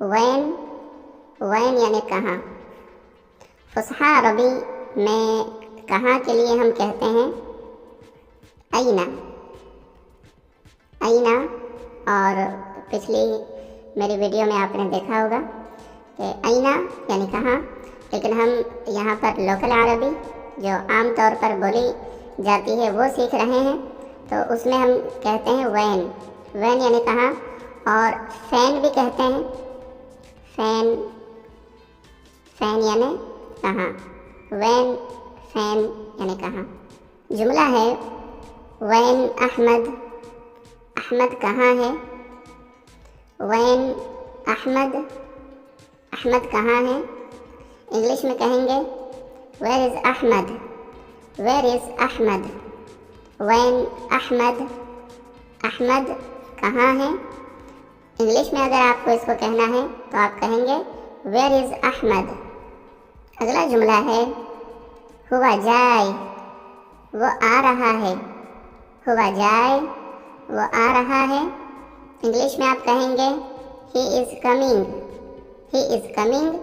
When, when یعنی کہاں۔ فصحی عربی میں کہاں کے لیے ہم کہتے ہیں اینا، اینا۔ اور پچھلی میری ویڈیو میں آپ نے دیکھا ہوگا کہ اینا یعنی کہاں، لیکن ہم یہاں پر لوکل عربی جو عام طور پر بولی جاتی ہے وہ سیکھ رہے ہیں، تو اس میں ہم کہتے ہیں وین، وین یعنی کہاں۔ اور فین بھی کہتے ہیں، فین، فین یعنی کہاں، وین، فین یعنی کہاں۔ جملہ ہے وین احمد، احمد کہاں ہے، وین احمد، احمد کہاں ہے۔ انگلش میں کہیں گے where is Ahmed, where is Ahmed, when Ahmed, Ahmed کہاں ہے۔ انگلش میں اگر آپ کو اس کو کہنا ہے تو آپ کہیں گے ویئر از احمد۔ اگلا جملہ ہے ہوا جائے، وہ آ رہا ہے، ہوا جائے، وہ آ رہا ہے۔ انگلش میں آپ کہیں گے ہی is coming, he is coming,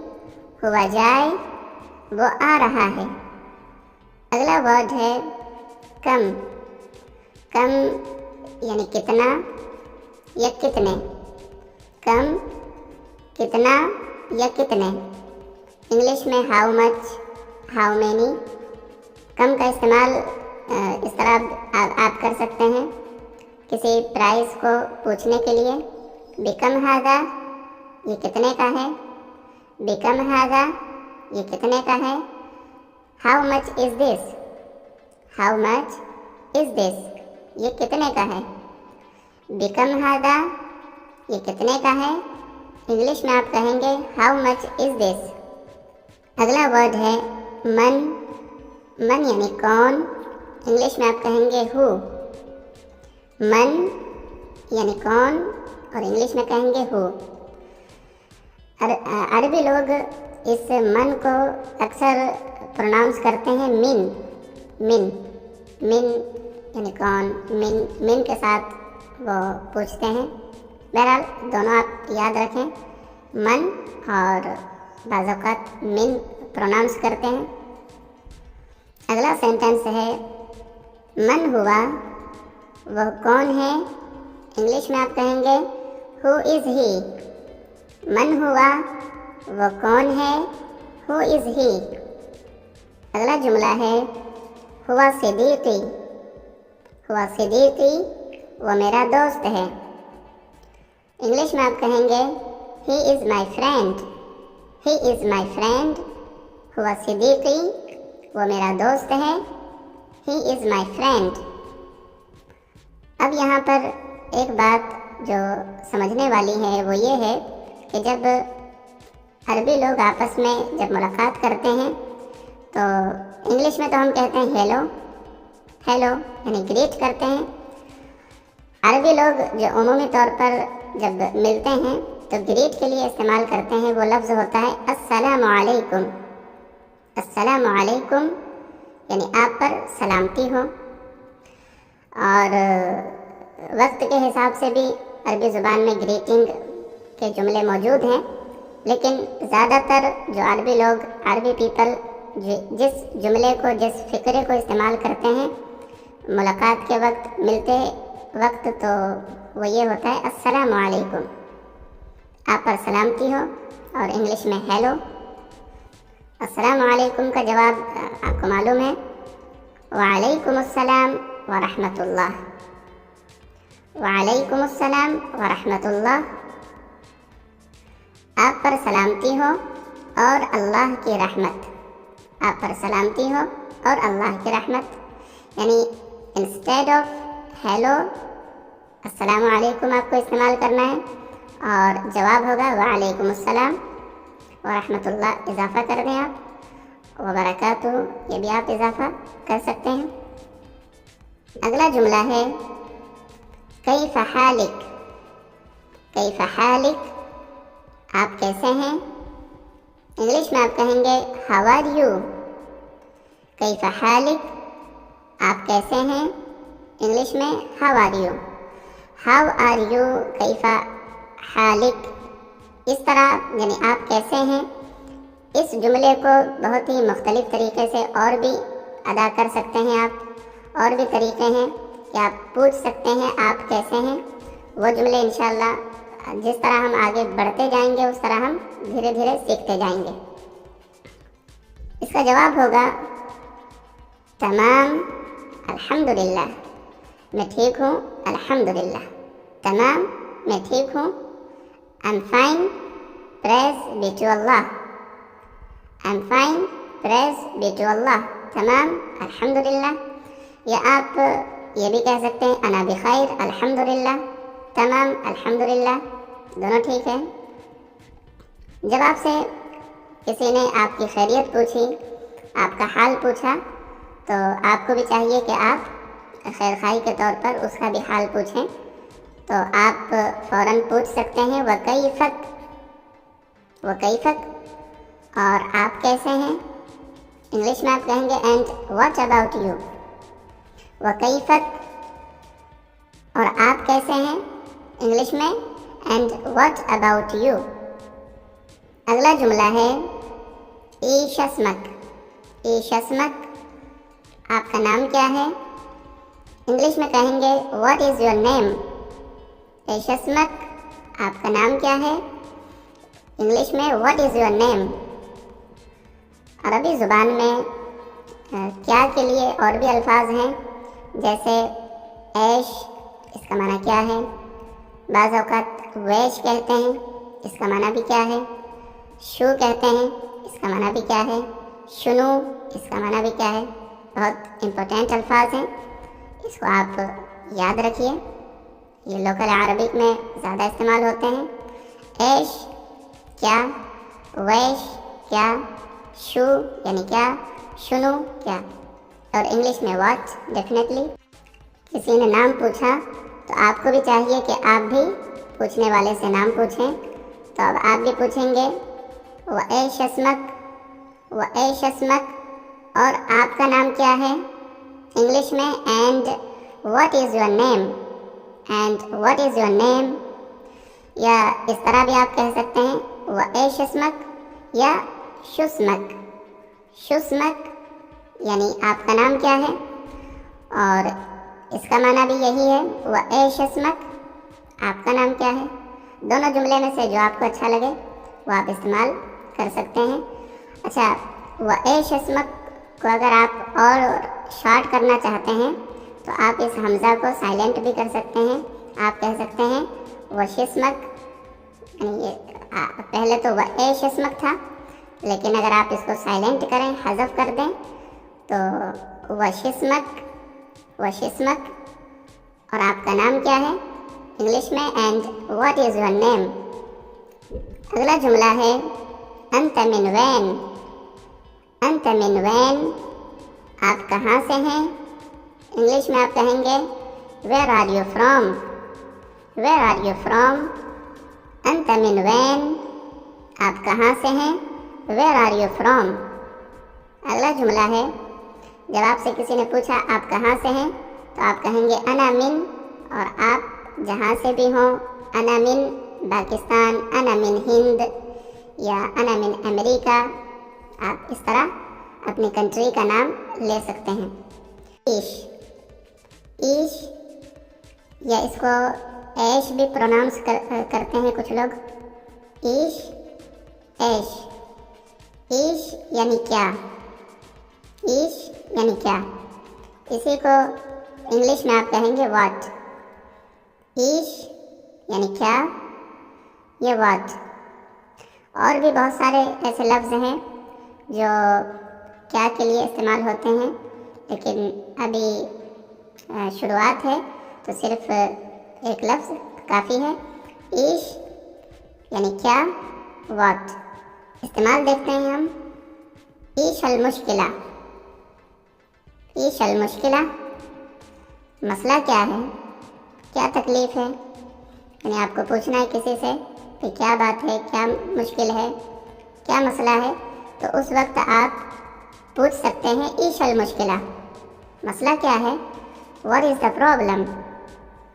ہوا جائے، وہ آ رہا ہے۔ اگلا ورڈ ہے کم، کم یعنی کتنا یا کتنے، کم، کتنا یا کتنے۔ انگلش میں ہاؤ مچ، ہاؤ مینی۔ کم کا استعمال اس طرح آپ کر سکتے ہیں کسی پرائز کو پوچھنے کے لیے، بیکم ہاذا، یہ کتنے کا ہے، بیکم ہاذا، یہ کتنے کا ہے۔ How much is this, how much از دس، یہ کتنے کا ہے۔ بیکم ہاذا، یہ کتنے کا ہے۔ انگلش میں آپ کہیں گے ہاؤ مچ از دس۔ اگلا ورڈ ہے من، من یعنی کون۔ انگلش میں آپ کہیں گے ہو، من یعنی کون، اور انگلش میں کہیں گے ہو۔ عربی لوگ اس من کو اکثر پروناؤنس کرتے ہیں من، من، من یعنی کون، من، من کے ساتھ وہ پوچھتے ہیں۔ بہرحال دونوں آپ یاد رکھیں، من اور بعض اوقات من پروناؤنس کرتے ہیں۔ اگلا سینٹنس ہے من ہوا، وہ کون ہے۔ انگلش میں آپ کہیں گے ہو از ہی، من ہوا، وہ کون ہے، ہو از ہی۔ اگلا جملہ ہے ہوا صدیقی، ہوا صدیقی، وہ میرا دوست ہے۔ انگلش میں آپ کہیں گے ہی از my friend, he is my friend, ہوا صدیقی، وہ میرا دوست ہے، ہی از مائی فرینڈ۔ اب یہاں پر ایک بات جو سمجھنے والی ہے وہ یہ ہے کہ جب عربی لوگ آپس میں جب ملاقات کرتے ہیں تو انگلش میں تو ہم کہتے ہیں ہیلو، ہیلو یعنی گریٹ کرتے ہیں۔ عربی لوگ جو عمومی طور پر جب ملتے ہیں تو گریٹ کے لیے استعمال کرتے ہیں، وہ لفظ ہوتا ہے السلام علیکم، السلام علیکم یعنی آپ پر سلامتی ہو۔ اور وقت کے حساب سے بھی عربی زبان میں گریٹنگ کے جملے موجود ہیں، لیکن زیادہ تر جو عربی لوگ، عربی پیپل جس جملے کو، جس فقرے کو استعمال کرتے ہیں ملاقات کے وقت، ملتے وقت، تو وہ یہ ہوتا ہے السلام علیکم، آپ پر سلامتی ہو، اور انگلش میں ہیلو۔ السلام علیکم کا جواب آپ کو معلوم ہے وعلیکم السلام ورحمۃ اللہ، وعلیکم السلام ورحمۃ اللہ، آپ پر سلامتی ہو اور اللہ کی رحمت، آپ پر سلامتی ہو اور اللہ کی رحمت۔ یعنی انسٹیڈ آف ہیلو السلام علیکم آپ کو استعمال کرنا ہے، اور جواب ہوگا وعلیکم السلام ورحمۃ اللہ، اضافہ کر دیں آپ، وبرکاتہ یہ بھی آپ اضافہ کر سکتے ہیں۔ اگلا جملہ ہے کیف حالک، کیف حالک، آپ کیسے ہیں۔ انگلش میں آپ کہیں گے ہاؤ آر یو، کیف حالک، آپ کیسے ہیں۔ انگلش میں how are you, how are you, کیف حالک، اس طرح یعنی آپ کیسے ہیں، اس جملے کو بہت ہی مختلف طریقے سے اور بھی ادا کر سکتے ہیں آپ، اور بھی طریقے ہیں کہ آپ پوچھ سکتے ہیں آپ کیسے ہیں۔ وہ جملے انشاءاللہ جس طرح ہم آگے بڑھتے جائیں گے اس طرح ہم دھیرے دھیرے سیکھتے جائیں گے۔ اس کا جواب ہوگا تمام الحمدللہ، میں ٹھیک ہوں الحمدللہ، تمام میں ٹھیک ہوں، I'm fine praise be to Allah، I'm fine praise be to Allah، تمام الحمدللہ۔ یا آپ یہ بھی کہہ سکتے ہیں انا بخیر الحمدللہ، تمام الحمدللہ، دونوں ٹھیک ہے۔ جب آپ سے کسی نے آپ کی خیریت پوچھی، آپ کا حال پوچھا، تو آپ کو بھی چاہیے کہ آپ خیر خواہی کے طور پر اس کا بھی حال پوچھیں۔ تو آپ فوراً پوچھ سکتے ہیں وکیفک، وکیفک، اور آپ کیسے ہیں، انگلش میں آپ کہیں گے اینڈ واٹ اباؤٹ یو، وکیفک اور آپ کیسے ہیں، انگلش میں اینڈ واٹ اباؤٹ یو۔ اگلا جملہ ہے ایش اسمک، ایش اسمک، آپ کا نام کیا ہے، انگلش میں کہیں گے واٹ از یور نیم، ایش اسمک، آپ کا نام کیا ہے، انگلش میں واٹ از یور نیم۔ عربی زبان میں کیا کے لیے اور بھی الفاظ ہیں، جیسے ایش، اس کا معنی کیا ہے، بعض اوقات ویش کہتے ہیں، اس کا معنی بھی کیا ہے، شو کہتے ہیں، اس کا معنی بھی کیا ہے، شنو، اس کا معنی بھی کیا ہے۔ بہت امپورٹنٹ الفاظ ہیں، اس کو آپ یاد رکھیے، یہ لوکل عربک میں زیادہ استعمال ہوتے ہیں۔ ایش کیا، ویش کیا، شو یعنی کیا، شنو کیا، اور انگلش میں واٹ ڈیفینیٹلی۔ کسی نے نام پوچھا تو آپ کو بھی چاہیے کہ آپ بھی پوچھنے والے سے نام پوچھیں، تو اب آپ بھی پوچھیں گے وَإِيش اسمک، وَإِيش اسمک، اور آپ کا نام کیا ہے، انگلش میں and what is your name, and what is your name. یا اس طرح بھی آپ کہہ سکتے ہیں وَإِيش اسمک یا شُسمک، شُسمک یعنی آپ کا نام کیا ہے، اور اس کا معنی بھی یہی ہے وَإِيش اسمک، آپ کا نام کیا ہے۔ دونوں جملے میں سے جو آپ کو اچھا لگے وہ آپ استعمال کر سکتے ہیں۔ اچھا، وَإِيش اسمک کو اگر آپ اور شارٹ کرنا چاہتے ہیں تو آپ اس حمزہ کو سائلنٹ بھی کر سکتے ہیں، آپ کہہ سکتے ہیں وشسمک، یعنی پہلے تو وَإِيش اسمک تھا، لیکن اگر آپ اس کو سائلنٹ کریں، حذف کر دیں تو وشسمک، وشسمک، اور آپ کا نام کیا ہے، انگلش میں and what is your name. اگلا جملہ ہے انت من وین، انت من وین، آپ کہاں سے ہیں، انگلش میں آپ کہیں گے where are you from, where are you from, انت من وین، آپ کہاں سے ہیں، ویئر آر یو فرام۔ اگلا جملہ ہے جب آپ سے کسی نے پوچھا آپ کہاں سے ہیں تو آپ کہیں گے انا من، اور آپ جہاں سے بھی ہوں، انا من پاکستان، انا من ہند، یا انا من امریکہ، آپ اس طرح اپنی کنٹری کا نام لے سکتے ہیں۔ ایش، ایش یا اس کو ایش بھی پروناؤنس کرتے ہیں کچھ لوگ، ایش، ایش، ایش یعنی کیا، ایش یعنی کیا، اسی کو انگلش میں آپ کہیں گے واٹ، ایش یعنی کیا، یہ واٹ۔ اور بھی بہت سارے ایسے لفظ ہیں جو کیا کے لیے استعمال ہوتے ہیں، لیکن ابھی شروعات ہے تو صرف ایک لفظ کافی ہے، ایش یعنی کیا، واٹ۔ استعمال دیکھتے ہیں ہم، ایش المشکلہ، ایش المشکلہ، مسئلہ کیا ہے، کیا تکلیف ہے، یعنی آپ کو پوچھنا ہے کسی سے کہ کیا بات ہے، کیا مشکل ہے، کیا مسئلہ ہے، تو اس وقت آپ پوچھ سکتے ہیں ایش المشکلہ، مسئلہ کیا ہے، what is the problem,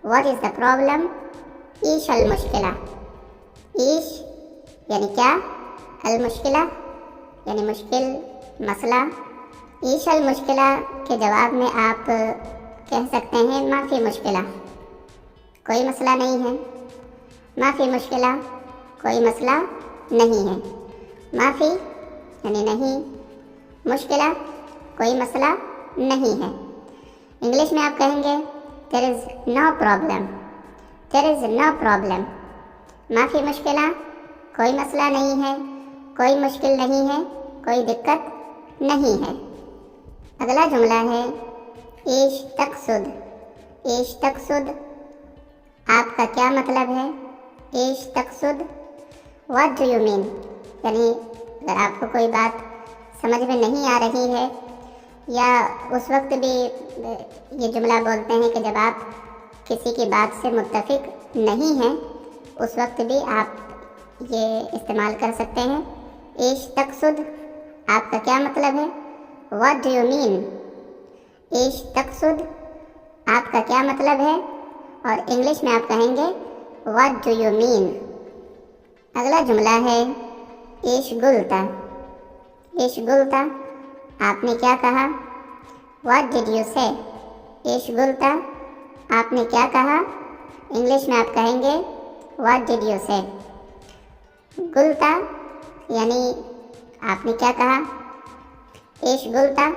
what is the problem, ایش المشکلہ، ایش یعنی کیا، المشکلہ یعنی مشکل، مسئلہ. ایش المشکلہ کے جواب میں آپ کہہ سکتے ہیں ما فی مشکلہ، کوئی مسئلہ نہیں ہے. ما فی مشکلہ، کوئی مسئلہ نہیں ہے. ما فی یعنی نہیں، مشکلہ کوئی مسئلہ نہیں ہے. انگلش میں آپ کہیں گے there is no problem. there is no problem. ما فی مشکلہ، کوئی مسئلہ نہیں ہے، کوئی مشکل نہیں ہے، کوئی دقت نہیں ہے. اگلا جملہ ہے ایش تقصد. ایش تقصد، آپ کا کیا مطلب ہے؟ ایش تقصد، what do you mean؟ یعنی اگر آپ کو کوئی بات سمجھ میں نہیں آ رہی ہے، یا اس وقت بھی یہ جملہ بولتے ہیں کہ جب آپ کسی کی بات سے متفق نہیں ہیں، اس وقت بھی آپ یہ استعمال کر سکتے ہیں. ایش تقصد، آپ کا کیا مطلب ہے؟ what do you mean؟ ایش تقصد، آپ کا کیا مطلب ہے؟ اور انگلش میں آپ کہیں گے what do you mean؟ اگلا جملہ ہے ایش گلتا. ایش گلتا، آپ نے کیا کہا؟ what did you say؟ ایش گلتا، آپ نے کیا کہا؟ انگلش میں آپ کہیں گے what did you say؟ گلتا یعنی آپ نے کیا کہا. ایش گلتا،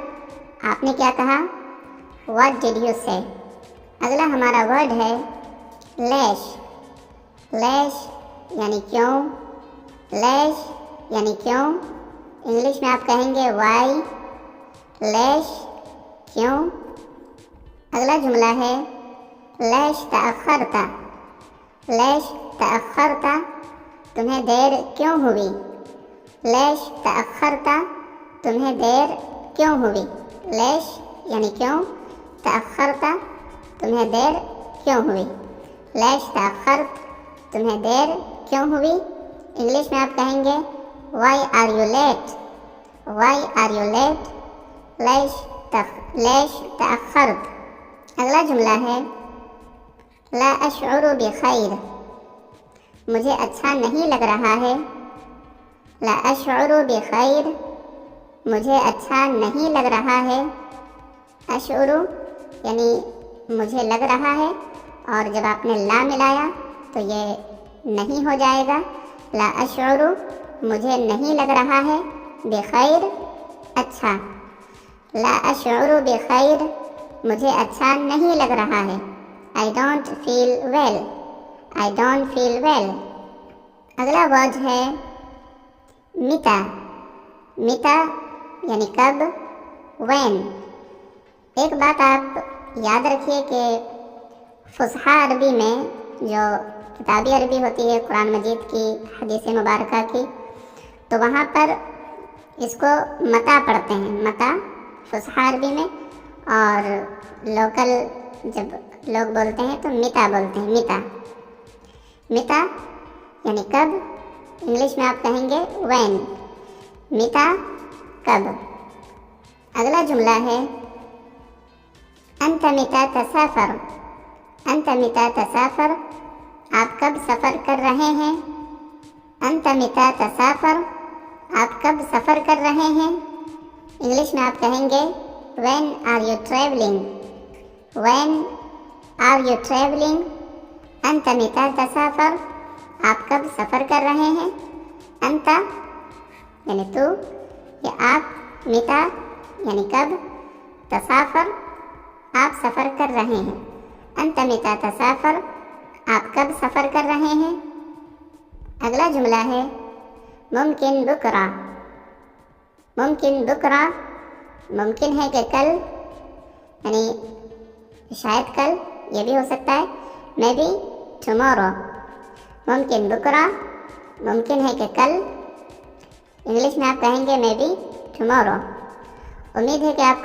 آپ نے کیا کہا؟ what did you say؟ اگلا ہمارا ورڈ ہے لیش. لیش یعنی کیوں، لیش یعنی کیوں. انگلش میں آپ کہیں گے وائی. لیش کیوں. اگلا جملہ ہے لیش تأخرتا. لیش تأخرتا، تمہیں دیر کیوں ہوئی. لیش تأخرتا، تمہیں دیر کیوں ہوئی. لیش یعنی کیوں، تأخرتا تمہیں دیر کیوں ہوئی. لیش تأخرت، تمہیں دیر کیوں ہوئی. انگلش میں آپ کہیں گے why are you late. Why are you late. لیش تأخرت. اگلا جملہ ہے لا اشعر بخیر. مجھے اچھا نہیں لگ رہا ہے. لا اشعر بخیر، مجھے اچھا نہیں لگ رہا ہے. اشعر یعنی مجھے لگ رہا ہے، اور جب آپ نے لا ملایا تو یہ نہیں ہو جائے گا. لا اشعر، مجھے نہیں لگ رہا ہے، بخیر اچھا. لا اشعر بخیر، مجھے اچھا نہیں لگ رہا ہے. I don't feel well. I don't feel well. اگلا ورڈ ہے متا. متا یعنی کب، when. ایک بات آپ یاد رکھیے کہ فصحا عربی میں جو کتابی عربی ہوتی ہے قرآن مجید کی، حدیث مبارکہ کی، تو وہاں پر اس کو متا پڑھتے ہیں. متا فصحا عربی میں، اور لوکل جب لوگ بولتے ہیں تو متا بولتے ہیں. متا. متا یعنی کب. انگلش میں آپ کہیں گے when. متا کب. اگلا جملہ ہے انت متا تسافر. انت متا تسافر، آپ کب سفر کر رہے ہیں. انت متا تسافر، آپ کب سفر کر رہے ہیں. انگلش میں آپ کہیں گے when are you traveling. when are you traveling. انت متا تسافر، آپ کب سفر کر رہے ہیں. انت یعنی تو، یہ آپ. متا یعنی کب. تسافر، آپ سفر کر رہے ہیں. انت متا تسافر، آپ کب سفر کر رہے ہیں. اگلا جملہ ہے ممکن بکرا. ممکن بکرا، ممکن ہے کہ کل، یعنی شاید کل، یہ بھی ہو سکتا ہے مے بی ٹمورو. ممکن بکرا، ممکن ہے کہ کل. انگلش میں آپ کہیں گے مے بی ٹمورو. امید ہے کہ آپ